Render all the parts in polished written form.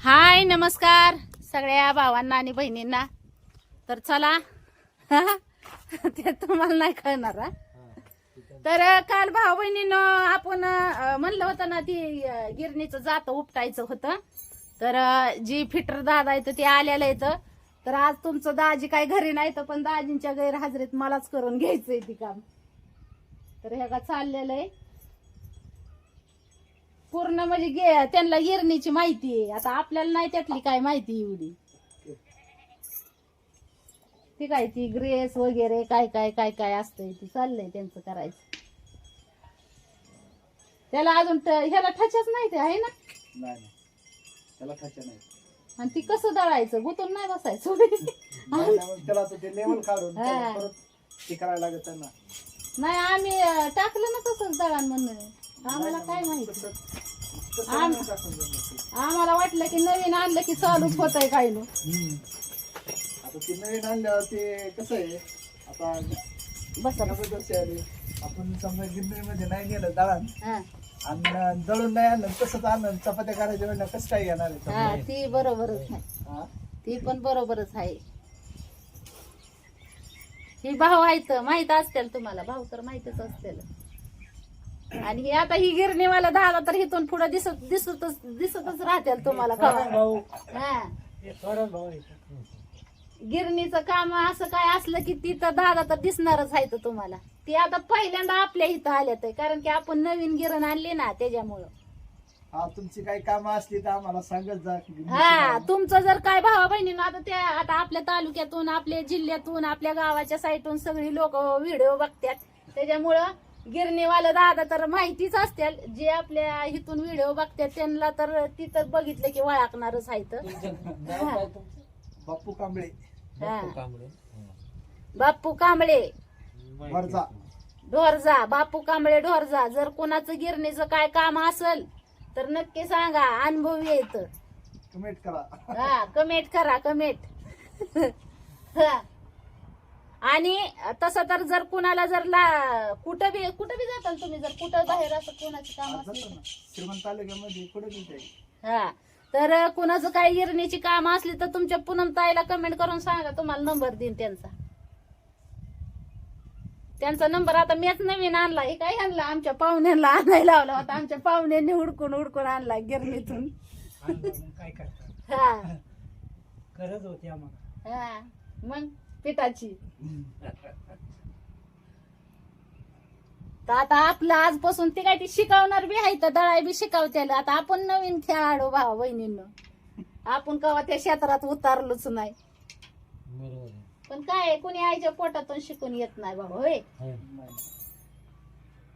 हाय नमस्कार सगळ्या भावांना आणि बहिणींना. तर चला ते तुम्हाला नाही कळणार हा. तर काल भाऊ बहिणीनं आपण म्हणलं होतं ना ती गिरणीचं जात उपटायचं होतं. तर जी फिटर दादा येतं ते आलेलं येतं. तर आज तुमचं दाजी काय घरी नाही तर पण दाजींच्या गैरहजेरीत मलाच करून घ्यायचंय ती काम. तर हे का चाललेलं आहे पूर्ण म्हणजे त्यांना गिरणीची माहिती आहे. आता आपल्याला नाही त्यातली काय माहिती एवढी. ती काय ती ग्रेस वगैरे काय काय काय काय असतंय ती चाललंय त्यांचं करायचं. त्याला अजून ह्याला ठचच नाही ते आहे ना. नाही त्याला खायचं नाही. आणि ती कसं दळायचं गुतून नाही बसायचं. त्याला ते लेवल काढून हा. परत ते करायला लागत त्यांना. नाही आम्ही टाकलं ना तसंच दळण म्हणून आम्हाला काय माहिती. आम्हाला वाटलं की नवीन आणलं की चालूच होत आहे काय ना. आता ते नवीन आणल्यावर ते कसं आहे आता बसा आपण समजा गिरणीमध्ये नाही गेलं दळण हा आणि दळून नाही आणलं तसंच आणलं चपात्या करायच्या वेळेला कसं काय घेणार आहे हा ती बरोबरच आहे. हा? ती पण बरोबरच आहे. ही भाऊ आहेत माहित असतील तुम्हाला. भाऊ तर माहितच असतील. आणि हे आता ही गिरणीवाला दादा तर इथून पुढे दिसतच राहतील तुम्हाला भाऊ हा. भाऊ गिरणीचं काम असं काय असलं की ती तर दादा तर दिसणारच आहे तुम्हाला. ती आता पहिल्यांदा आपल्या इथं आल्यात कारण की आपण नवीन गिरण आणली ना त्याच्यामुळं. हा तुमची काही कामं असली तर आम्हाला सांगत जा. हा तुमचं जर काय भावा बहिणीनं आता त्या आता आपल्या तालुक्यातून आपल्या जिल्ह्यातून आपल्या गावाच्या साईटून सगळी लोक व्हिडिओ बघतात. त्याच्यामुळं गिरणीवाला दादा तर माहितीच असतील. जे आपल्या इथून व्हिडिओ बघतात त्यांना तर तिथं बघितलं की वळखणारच आहेत. बाप्पू कांबळे बाप्पू कांबळे वरचा ढोरजा. बापू कांबळे ढोरजा. जर कोणाचं गिरणीचं काय काम असेल तर नक्की सांगा. अनुभव येत. कमेंट करा. हा कमेंट करा कमेंट. आणि तसं तर जर कुणाला जर कुठं बी जाताल तुम्ही जर कुठं बाहेर असं कोणाचं काम असेल श्रीमंत तालुक्यामध्ये कुठे बी हा तर कुणाचं काही गिरणीची काम असली तर तुमच्या पूनम ताईला कमेंट करून सांगा. तुम्हाला नंबर देईन त्यांचा नंबर. आता मीच नवीन आणला. हे काय आणला आमच्या पाहुण्यांना आणायला लावला होता. आमच्या पाहुण्यांनी हुडकून आणला गिरणीतून. काय करतात हा गरज होती आम्हाला. हा मग पिठाची. तर आता आपलं आजपासून ते काय ती शिकवणार बी आहे तर दळाई बी शिकवत्याला. आता आपण नवीन खेळाडू भाऊ बहिणींनो. आपण कवा त्या क्षेत्रात उतारलोच नाही. पण काय कोणी आईच्या पोटातून शिकून येत नाही बाबा. होय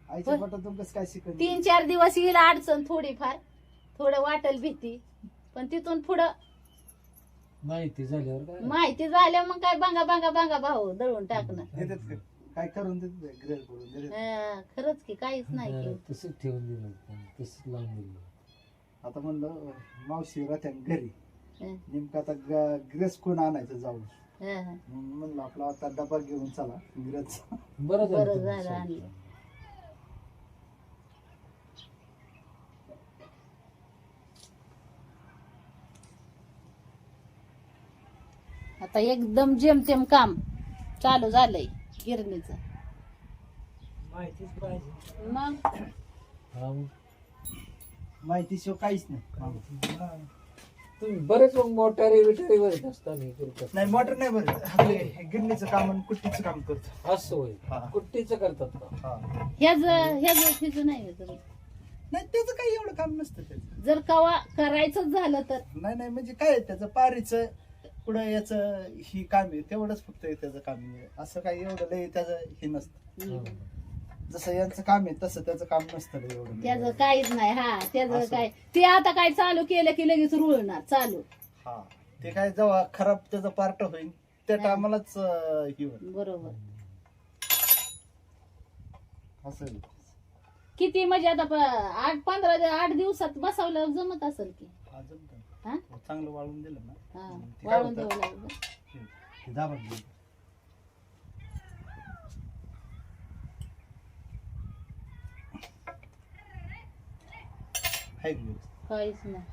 आईच्या पोटातून कसं काय शिकवलं. 3-4 दिवस येईल अडचण थोडीफार. थोडं वाटेल भीती. पण तिथून पुढं माहिती झाल्यावर मग काय बांगा भाऊ दळून टाकणं. काय करून देत खरंच की काहीच नाही की. तसंच ठेवून दिलं तसंच लावून दिलं. आता म्हणलं मावशी राहत्या घरी हं, नेमकं आता ग्रेस कोण आणायचं जाऊन हं. म्हणलं आपला आता डबा घेऊन चला ग्रेस. बरं बरं झालं आणलं. आता एकदम जेमतेम काम चालू झालंय गिरणीचं. माहितीच पाहिजे. मग माहितीशिवाय काहीच नाही. तुम्ही बरेच मोटारी बिटारी वरच असता मी करतात. नाही मोटर नाही बरं आपले गिरणीचं काम आणि कुट्टीचं काम करतो. असं होय हा. कुट्टीचं करतात का? ह्याच नाही जर नाही त्याचं काही एवढं काम नसतं त्याचं. कवा करायचंच झालं तर नाही म्हणजे काय आहे, त्याचं पारीचं पुढं याचं ही काम आहे तेवढंच फक्त त्याचं काम आहे. असं काही एवढं लय त्याचं हे नसतं. जसं यांचं काम आहे तसं त्याचं काम नसतं लय एवढं. त्याचं काहीच नाही. हा त्याचं असं. काय ते आता काय चालू केलं की लगेच रुळणार चालू. हा ते काय जेव्हा खराब त्याचं पार्ट होईल त्या टायमालाच हे होईल बरोबर. असं आहे. किती म्हणजे आता 8 दिवसात बसवलं जमत असेल की. अजून काय? हा चांगलं वाळून दिलं ना हा ते काय वाळून होतं? द्यावं लागलं. हे दाबा घेऊन. हाय की व्यवस्थित? काहीच नाही.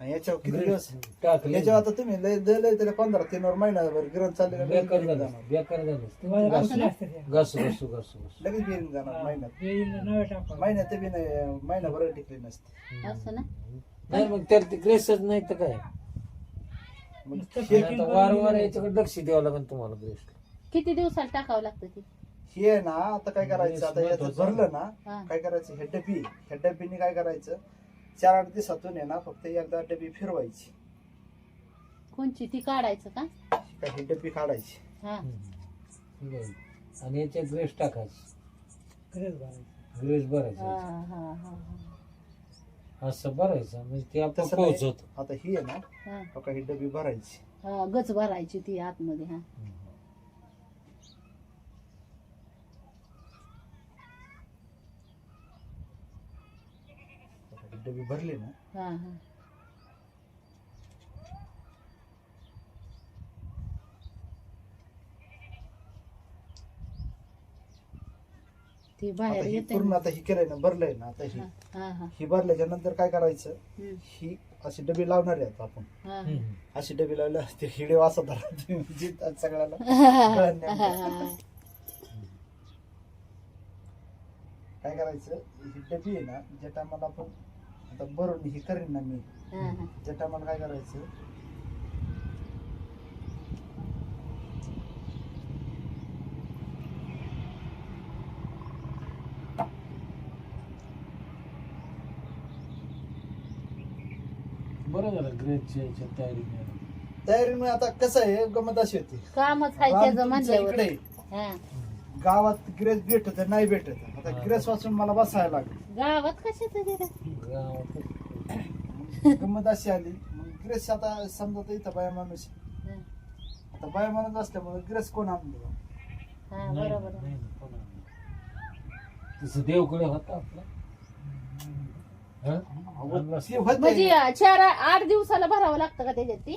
आणि याच्यावर किती दिवस टाकले याच्यावर आता तुम्ही लय लय त्याला 15 दिनावर महिनाभर गिरण चालले बेकार झालं बेकार झालं घासू घासू घासू लगेच बिरिंग जाणार महिन्यात ते बी नाही महिनाभर टिकली नसते. असं ना. नाही मग त्याला ते ग्रेसच नाही तर काय मग हे आता वारंवार याच्याकडे लक्ष द्यावं लागेल तुम्हाला ग्रेस किती दिवसाला टाकावं लागतं ती? हे आहे ना आता काय करायचं आता याचं भरलं ना हा. काय करायचं ह्या डब्बीने काय करायचं 4-8 दिवसातून आहे ना फक्त एकदा डबी फिरवायची. कोणची ती काढायचं का? काय ही डबी काढायची हा आणि याच्यात ग्रेस टाकायचं ग्रेस हा भरायचं हा हा हा. असं भरायचं म्हणजे ते आपण तसं नाही. पोहोचवतो आता ही आहे ना हा. फक्त ही डबी भरायची. हा, गच भरायची ती आतमध्ये. हा ही डबी भरली ना हा हा. ती आता बाहेर ही येते. पूर्ण आता ही केलंय ना भरलंय ना आता ही हा हा ही भरल्याच्या नंतर काय करायचं हम्म. ही अशी डबी लावणार आहे आता आपण हा अशी डबी लावल्या ते हिडे वाचत जिंकतात सगळ्याला कळलं नाही. हा. काय करायचं ही डबी आहे ना ज्या टायमाला आपण आता भरून ही करीन ना मी हा हा. त्या टायमाला काय करायचं बरं झालं ग्रेसच्या याच्या तयारी तयारीमुळे आता कसं आहे गमत अशी होती कामच आहे राम त्याचं तुमच्या म्हणल्यावर. इकडे हा. गावात ग्रेस भेटत नाही भेटत आता ग्रेस वाचून मला बसायला लागलं गावात कशाच गमत अशी आली मग ग्रेस आता समजा तर इथं बाया माणूस आहे. आता बाया माणूस असल्यामुळे ग्रेस कोण आणलं हा बरोबर आहे. तसं देवकडे होता आपला ते होतंय. म्हणजे 4-8 दिवसाला भरावं लागतं का त्याच्यात ती?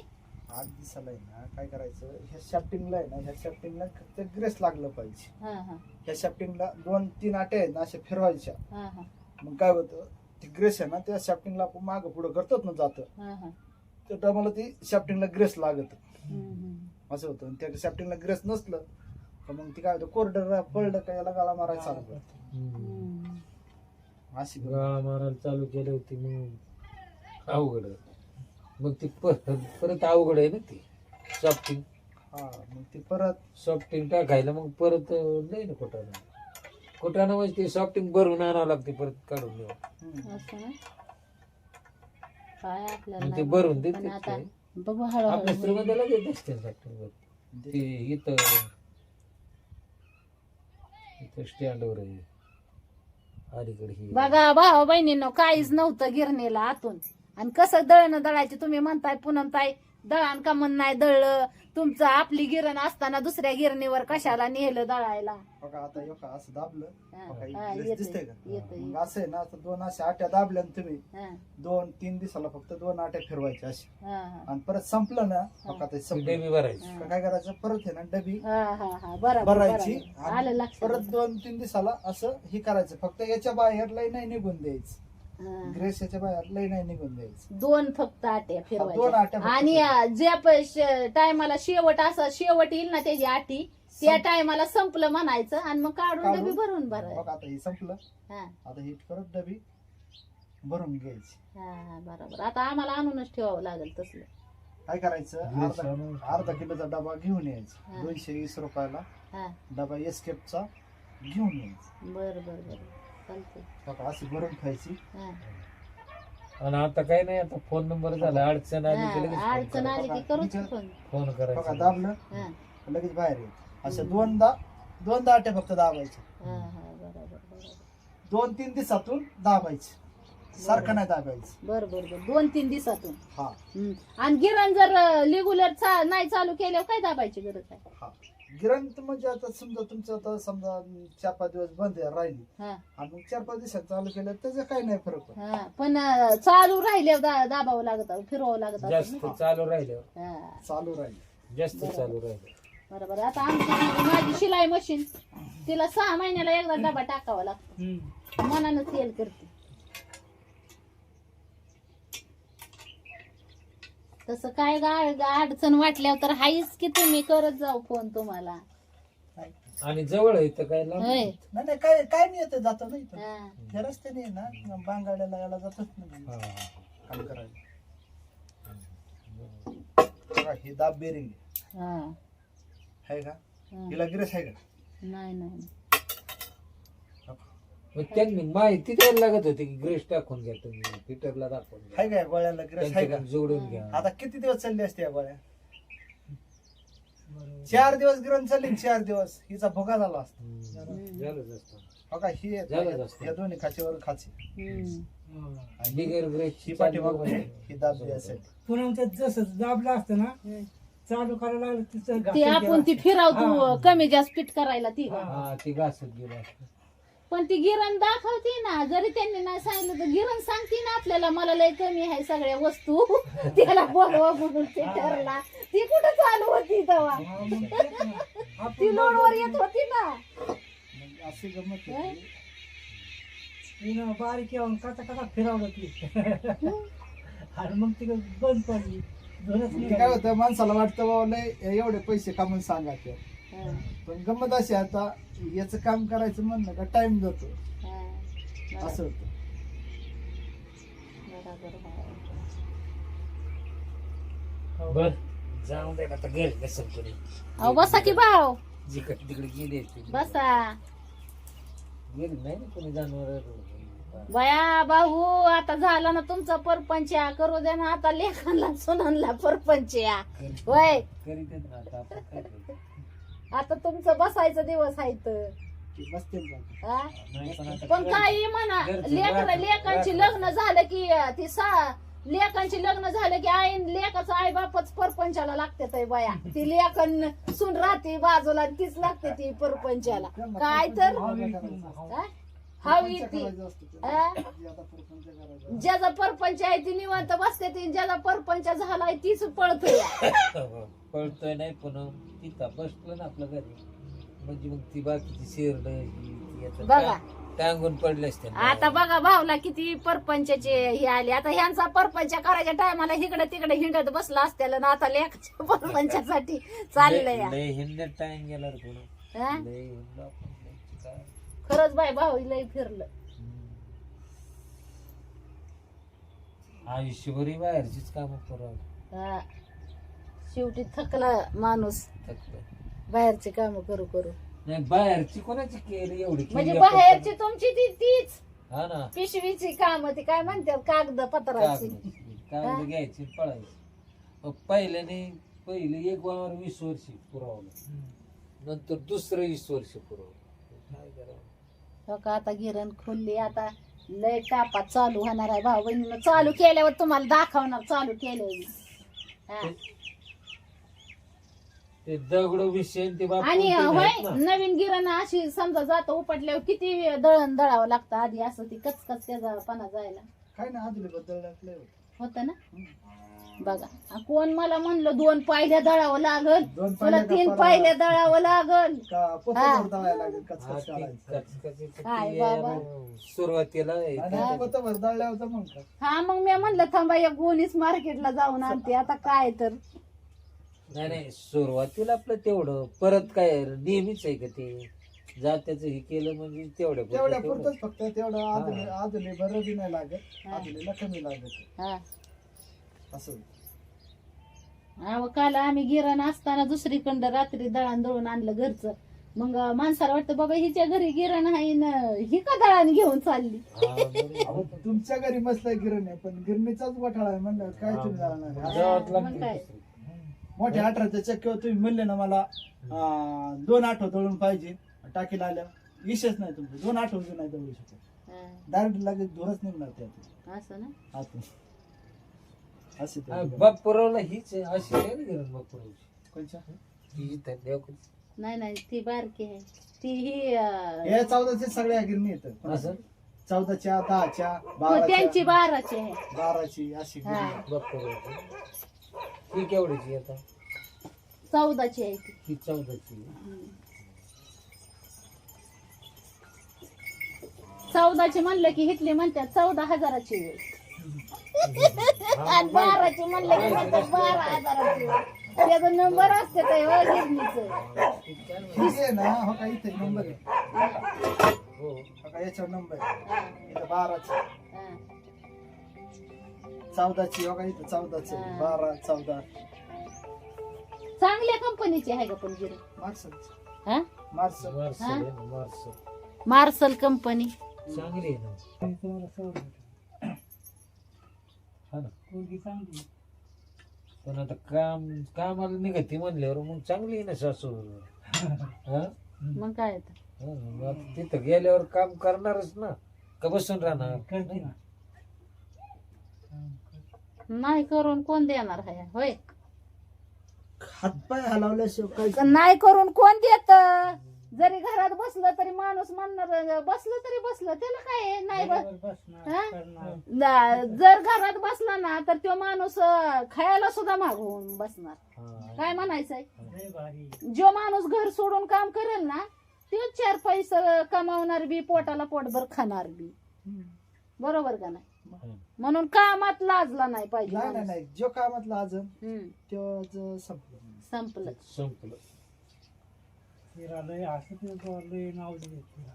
8 दिवसाला आहे ना काय करायचं ह्या शॅफ्टिंगला आहे ना ह्या शॅफ्टिंगला फक्त ग्रेस लागलं पाहिजे. हा हा ह्या शॅफ्टिंगला 2-3 आटे आहेत ना अशा फिरवायच्या हा हा मग काय होतं ती ग्रेस आहे ना त्या शॅफ्टिंगला आपण मागं पुढं करतात ना जातं हा हा. त्या टायमाला ती शॅफ्टिंगला ग्रेस लागत हम्म. असं होतं आणि त्या शॅफ्टिंगला ग्रेस नसलं तर मग ती काय होतं कोरडर पडलं का याला गाळा मारायला चालू करतं. हम्म. अशी गंमत. गाळा मारायला चालू केली होती मग अवघड आहे. मग ती परत अवघड आहे ना ती सॉफ्टिंग हा मग ती परत सॉफ्टिंग टाकायला मग परत नाही ना कुठानं म्हणजे ती सॉफ्टिंग भरून आणावं लागते परत काढून देऊ असं ना. काय आपल्याला मग ते नाही भरून माहिती, पण देते आता ते. बघू आपल्या हळूहळू. श्रीमंताला देत असते सॉफ्टिंग भरून ती इथं स्टँडवर आहे अलीकडे ही बघा भाऊ बहिणींनो काहीच नव्हतं गिरणीला आतून आणि कसं दळणं दळायचे तुम्ही म्हणताय पूनमताई दळण का म्हण नाही दळलं तुमचं आपली गिरण असताना दुसऱ्या गिरणीवर कशाला नेलं दळायला. बघा आता यो का असं दाबलं हा, बघा, ही हा, ग्रेस येतंय, दिसतंय का येतंय. मग असं आहे ना आता 2 अशा आट्या दाबल्या ना तुम्ही हा 2-3 दिवसाला फक्त 2 आट्या फिरवायच्या अशा हा हा आणि परत संपलं ना बघा ते संपलं डेबी भरायची का काय करायचं परत आहे ना डबी हा हा हा बरोबर भरायची बरोबर. आलं आणि लक्षात. परत 2-3 दिवसाला असं हे करायचं फक्त याच्या बाहेर लय नाही निघून द्यायचं हा. ग्रेस याच्या बाहेर लय नाही निघून द्यायचं 2 फक्त आट्या 2 फिरवायच्या आट्या फक्त आणि जे टायमाला शेवट असं शेवट येईल ना त्याची आटी त्या टायमाला संपलं म्हणायचं आणि मग काढून काढून. डबी भरून भरायचं. बघा आता हे संपलं हा आता ही परत डबी भरून घ्यायची. हा हा बरोबर. आता आम्हाला आणूनच ठेवावं लागेल तसलं. काय करायचं अर्धा किलोचा डबा घेऊन यायचा हा. 220 रुपयाला हा डबा एस्केपचा घेऊन यायचा बर बर बर चालतंय. बघा अशी भरून खायची. हा. आणि आता काही नाही आता फोन नंबर झाला अडचण आली की लगेच हा, अडचण आली की करूच बघा, फोन. फोन बघा करायचा दाबलं हा लगेच बाहेर येत असं दोनदा आट्या फक्त दाबायच्या हा हा बरोबर बरोबर 2-3 दिवसातून दाबायचं सारखं नाही दाबायचं. बर बर बर 2-3 दिवसातून. हा हम्म. आणि गिरण जर रेग्युलर नाही चालू केल्यावर काय दाबायची गरज आहे? हा गिरण म्हणजे आता समजा तुमचं आता समजा 4-5 दिवस बंद आहे राहिली हा आणि मग 4-5 दिवसात चालू केलं त्याचं काही नाही फरक पडत. हा पण चालू राहिल्यावर दाबावं लागत फिरवावं लागत असेल जास्त ना? चालू राहिल्यावर हा चालू राहील जास्त चालू राहिलं बरोबर. आता आमची माझी शिलाई मशीन तिला 6 महिन्याला एकदा डबा टाकावा लागतो मनानं सेल करते. तसं काय अडचण वाटल्यावर तर हाईच की तुम्ही करत जाऊ फोन तुम्हाला. आणि जवळ आहे तर काय लांब होय. नाही नाही, काय काय नाही येतं जातो नाही इथं. हा. हे रस्त्याने आहे ना बांगाड्याला याला जातच नाही हा. काम करायला. बघा, ही दाब बेरिंग हा. आहे का, हा. हिला गिरेस आहे का? नाही नाही मग त्यांनी माहिती द्यायला लागत होती की ग्रेस टाकून घ्या तुम्ही, पीटरला दाखवून घ्या, आहे का या गोळ्याला गिरेस आहे का? त्यांच्याकडून जोडून घ्या. आता किती दिवस चालली असते या गोळ्या? 4 दिवस गिरण चालली, 4 दिवस हिचा भोगा झाला असता. झालंच असतं. हो का, ही आहे, झालंच असतं. या दोन्ही खाचीवर खाची, हम्म. आणि बिगर ग्रेस ही पाठीमाग ही दाबली असेल. पुन्हा जसं दाबलं असतं ना चालू करायला लागलं तिचं ती आपण ती फिरवतो कमी जास्त पीठ करायला ती का? हा ती घासत गेलं असतं. पण ती गिरण दाखवते ना, जरी त्यांनी नाही सांगितलं तर गिरण सांगते ना आपल्याला, मला लय कमी आहे सगळ्या वस्तू त्याला बोलवा म्हणून ते ठरला. ती कुठं चालू होती तेव्हा, ती लोडवर येत होती ना. मग अशी गमत होती. तिनं बारीक येऊन कसा कसा फिरवलं ती आणि मग ती बंद पडली. धुरच ते काय होतं, माणसाला वाटतं बाबा लय एवढे पैसे कामून सांगा ते, हा, पण गमत अशी आता याचं काम करायचं म्हणलं का टाइम जातो, हा. असं होतं. बरोबर आहे. बर जाऊन दे आता गेल कसं कोणी अहो बसा की भाऊ, जिकडे तिकडे गेले बसा. गेली नाही ना कोणी जनावर. बया भाऊ, आता झाला ना तुमचा परपंच, करू दे ना आता लेखांना सुनांना परपंच. होय, करीत ना आता आपण काय करू? आता तुमचं बसायचं दिवस आहे तर. ते बसते ना. हा? नाही पण आता पण काही म्हणा, लेकांची लग्न झालं की ती लेकांची लग्न झालं की आईन लेकाचं आई बापच परपंचाला लागते ताई बया. ती लेकन सुन राहते बाजूला, तीच लागते ती परपंचाला. काय तर हा? हवी ती करायचं असतं ते. हा? जे आता परपंच करायचं. ज्याचा परपंच आहे ती निवांत बसते ती, ज्याचा परपंच झालाय तीच पळतोय. पळतोय नाही पण तिथं बसलं ना आपल्या घरी म्हणजे मग ती बाकीची शेरड बघा. टांगून पडले असते. आता बघा भावला किती परपंचाचे हे आले. आता ह्यांचा परपंच करायच्या टायमाला इकडे तिकडे हिंडत बसला असत्याला ना, आता लेखाच्या परपंचासाठी चाललंय. लय हिंडण्यात टाइम गेला रे कोण. हा? लय हिंडलो आपण, लय काय. खरंच बाय भाऊ लय फिरलं. आयुष्यभरी बाहेरचीच कामं करावं हा. शेवटी थकला माणूस थकलं. बाहेरची काम करू करू. नाही बाहेरची कोणाची केली एवढी केली म्हणजे आपण. बाहेरची तुमची तीच हा ना पिशवीची काम, ती काय म्हणतात कागद पत्राची. कागद घ्यायची पळायची. पहिले एक वावर 20 वर्ष पुरवलं, नंतर दुसरं 20 वर्ष पुरवलं. काय करावं. हो का, आता गिरण खोलली, आता लय टापात चालू होणार आहे. भाऊ बहिणीनं चालू केल्यावर तुम्हाला दाखवणार चालू केल्यावर. हा. ते दगड विषय ते बाप आणि कोणते होय, नाहीत ना. नवीन गिरण अशी समजा जातं उपटल्यावर किती दळण दळावं लागतं आधी, असं ती कचकच त्याचा पणा जायला काय ना आदले बद्दल लय होतं. होतं ना. बघा, कोण मला म्हणलं 2 पायल्या दळावं लागल, 2 तुला 3 पायल्या दळावं लागल. का पोतं दळायला लागेल, हा, कचकच ते काढायचं. कचकचीचं काय ते बाबा. सुरुवातीला आणि पोतं दळल्यावर मग का हा, मग मी म्हणलं थांबा या गोणीच मार्केटला जाऊन आणते आता. काय तर नाही नाही सुरुवातीला आपलं तेवढं, परत काय नेहमीच आहे का ते जात्याचं हे केलं म्हणजे तेवढ्या तेवढ्या पुरतं पुरतच फक्त तेवढं आदले बरं बी नाही लागत, आदलेला कमी लागत हा. असं. अहो, काल आम्ही गिरण असताना दुसरीकडं रात्री दळण दळून आणलं घरचं. मग माणसाला वाटतं बाबा हिच्या घरी गिरण आहे ना, ही का दळण घेऊन चालली. हा, बरोबर. अहो, तुमच्या घरी मसला गिरण आहे, पण गिरणीचाच गोठाळा आहे म्हणलं काय तुम्ही जाणार आहे? जावंच मग लागतं काय. दुसरी. मोठ्या 18च्या चक्कीवर तुम्ही म्हणले ना मला 2 आठवड दळून पाहिजे, टाकीला आल्या विषयच नाही तुमचं. 2 आठवड नाही दळू शकत, हा, डायरेक्ट लगेच धुरच निघणार त्यातून असं ना. आतून. असे ते हा, गिरण. बाप पुरवला हीच आहे, अशी आहे ना गिरण बाप पुरवची. कोणच्या? ही इथं देवकडची. नाही नाही, ती बारकी आहे ती. ही हे 14च्या सगळ्या गिरणी येतं. असं 14च्या 10च्या हो, त्यांची 12ची आहे. 12ची अशी गिरणी. हा, बाप पुरवची. ही केवढीची आता? 14ची आहे ती. ही 14ची. 14ची म्हणलं की हिटली म्हणतात 14,000ची आहे. आणि 12ची म्हणले की म्हणतात 12,000ची. त्याचा नंबर असते ते हो गिरणीचं. ठीक आहे ना, हो का इथे नंबर आहे, हो हो का याच्यावर नंबर आहे इथं 12चा, हा. 14ची, हो का इथं 14चं, 12, 14 चांगल्या कंपनीची आहे का पण गिरण? मार्सल हा मार्सल मार्सल आहे ना, मार्सल मार्सल कंपनी. चांगली आहे ना. तुम्हाला सवय होती. हा ना. मुलगी चांगली. पण आता कामाला निघते म्हणल्यावर मग चांगली आहे ना सासू. हा? मग काय तर. हा, मग आता तिथं गेल्यावर काम करणारच ना, का बसून राहणार? करते ना. नाही करून कोण देणार आहे होय? हातपाय हलवल्याशिवाय काही नाही करून कोण देत? जरी घरात बसलं तरी माणूस म्हणणार बसलं तरी बसलं त्याला काय आहे? नाही बरोबर बसणार, हा? करणार. जर घरात बसला ना तर तो माणूस खायला सुद्धा मागवून बसणार. हा. काय म्हणायचंय? लय भारी. जो माणूस घर सोडून काम करेल ना तो 4 पैसे कमावणार बी, पोटाला पोटभर खाणार बी. बरोबर का नाही? म्हणून कामात लाजला नाही पाहिजे नाही नाही माणूस. नाही, जो कामातला अजून हम्म, तो संपलं. संपलं. संपलं. तिला लय असं ते लय नाव दिले तिला.